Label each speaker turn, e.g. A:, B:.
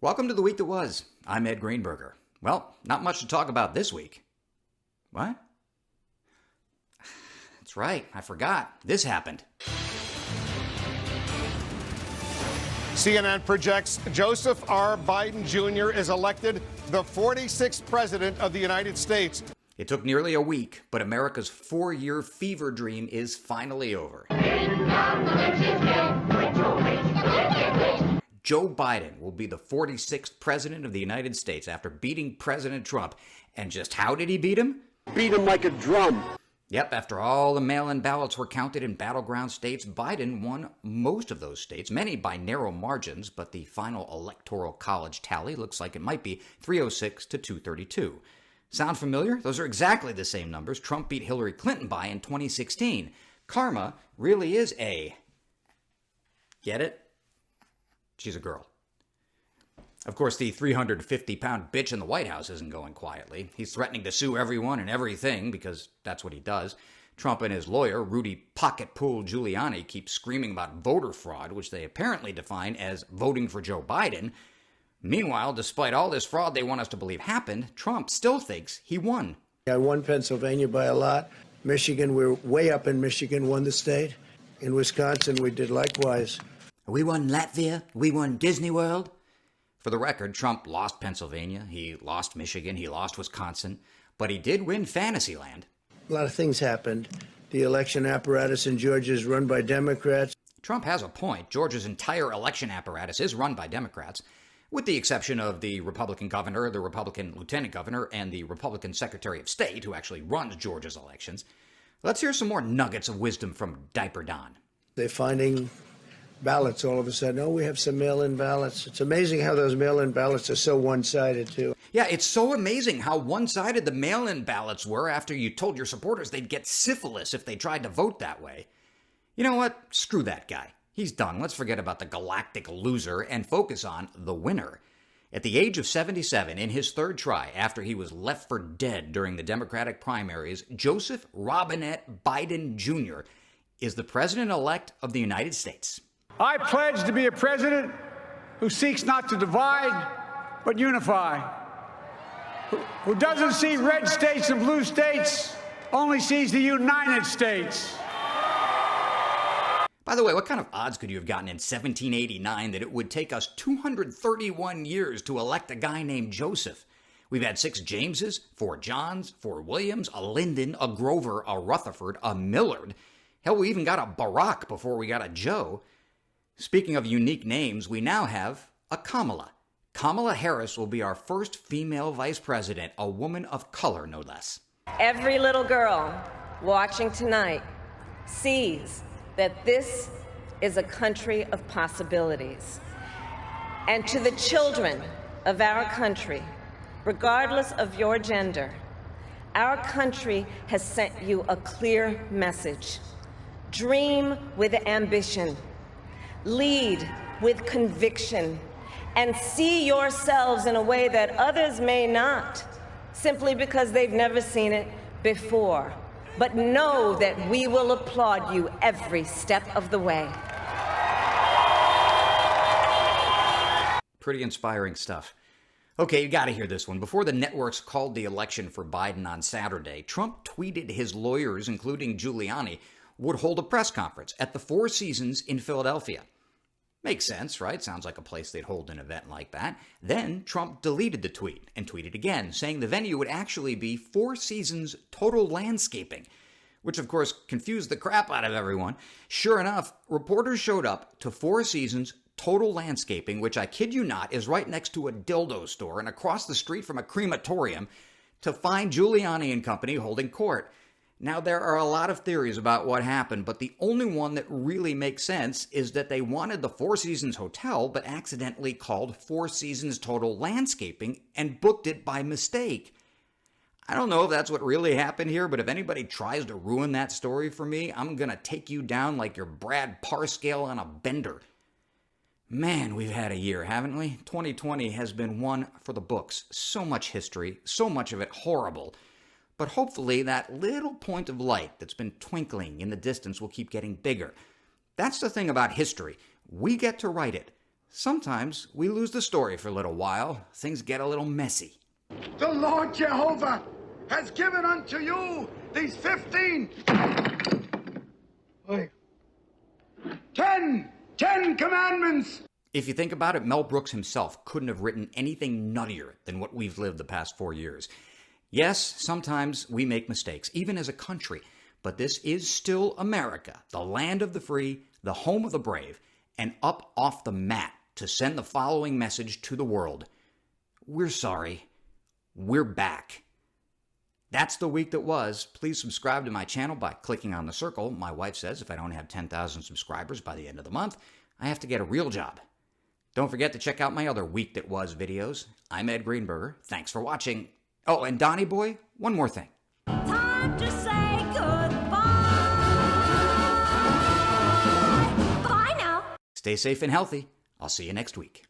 A: Welcome to the week that was. I'm Ed Greenberger. Well, not much to talk about this week. What? That's right, I forgot. This happened.
B: CNN projects Joseph R. Biden Jr. is elected the 46th president of the United States.
A: It took nearly a week, but America's 4-year fever dream is finally over. Joe Biden will be the 46th president of the United States after beating President Trump. And just how did he beat him?
C: Beat him like a drum.
A: Yep, after all the mail-in ballots were counted in battleground states, Biden won most of those states, many by narrow margins, but the final electoral college tally looks like it might be 306 to 232. Sound familiar? Those are exactly the same numbers Trump beat Hillary Clinton by in 2016. Karma really is a... Get it? She's a girl. Of course, the 350-pound bitch in the White House isn't going quietly. He's threatening to sue everyone and everything because that's what he does. Trump and his lawyer, Rudy Pocketpool Giuliani, keep screaming about voter fraud, which they apparently define as voting for Joe Biden. Meanwhile, despite all this fraud they want us to believe happened, Trump still thinks he won.
D: I won Pennsylvania by a lot. Michigan, we're way up in Michigan, won the state. In Wisconsin, we did likewise.
A: We won Latvia. We won Disney World. For the record, Trump lost Pennsylvania, he lost Michigan, he lost Wisconsin, but he did win Fantasyland.
D: A lot of things happened. The election apparatus in Georgia is run by Democrats.
A: Trump has a point. Georgia's entire election apparatus is run by Democrats, with the exception of the Republican governor, the Republican lieutenant governor, and the Republican secretary of state, who actually runs Georgia's elections. Let's hear some more nuggets of wisdom from Diaper Don.
D: They're finding ballots all of a sudden. Oh, we have some mail-in ballots. It's amazing how those mail-in ballots are so one-sided, too.
A: Yeah, it's so amazing how one-sided the mail-in ballots were after you told your supporters they'd get syphilis if they tried to vote that way. You know what? Screw that guy. He's done. Let's forget about the galactic loser and focus on the winner. At the age of 77, in his third try after he was left for dead during the Democratic primaries, Joseph Robinette Biden Jr. is the president-elect of the United States.
E: I pledge to be a president who seeks not to divide, but unify, who doesn't see red states and blue states, only sees the United States.
A: By the way, what kind of odds could you have gotten in 1789 that it would take us 231 years to elect a guy named Joseph? We've had 6 Jameses, 4 Johns, 4 Williams, a Lyndon, a Grover, a Rutherford, a Millard. Hell, we even got a Barack before we got a Joe. Speaking of unique names, we now have a Kamala. Kamala Harris will be our first female vice president, a woman of color, no less.
F: Every little girl watching tonight sees that this is a country of possibilities. And to the children of our country, regardless of your gender, our country has sent you a clear message. Dream with ambition. Lead with conviction, and see yourselves in a way that others may not, simply because they've never seen it before. But know that we will applaud you every step of the way.
A: Pretty inspiring stuff. Okay, you gotta hear this one. Before the networks called the election for Biden on Saturday, Trump tweeted his lawyers, including Giuliani, would hold a press conference at the Four Seasons in Philadelphia. Makes sense, right? Sounds like a place they'd hold an event like that. Then Trump deleted the tweet and tweeted again, saying the venue would actually be Four Seasons Total Landscaping, which of course confused the crap out of everyone. Sure enough, reporters showed up to Four Seasons Total Landscaping, which I kid you not is right next to a dildo store and across the street from a crematorium, to find Giuliani and company holding court. Now, there are a lot of theories about what happened, but the only one that really makes sense is that they wanted the Four Seasons Hotel, but accidentally called Four Seasons Total Landscaping and booked it by mistake. I don't know if that's what really happened here, but if anybody tries to ruin that story for me, I'm going to take you down like your Brad Parscale on a bender. Man, we've had a year, haven't we? 2020 has been one for the books. So much history, so much of it horrible. But hopefully that little point of light that's been twinkling in the distance will keep getting bigger. That's the thing about history. We get to write it. sometimes we lose the story for a little while. Things get a little messy.
C: The Lord Jehovah has given unto you these 10 commandments.
A: If you think about it, Mel Brooks himself couldn't have written anything nuttier than what we've lived the past 4 years. Yes, sometimes we make mistakes, even as a country, but this is still America, the land of the free, the home of the brave, and up off the mat to send the following message to the world. We're sorry. We're back. That's the week that was. Please subscribe to my channel by clicking on the circle. My wife says if I don't have 10,000 subscribers by the end of the month, I have to get a real job. Don't forget to check out my other Week That Was videos. I'm Ed Greenberger. Thanks for watching. Oh, and Donnie Boy, one more thing.
G: Time to say goodbye. Bye now.
A: Stay safe and healthy. I'll see you next week.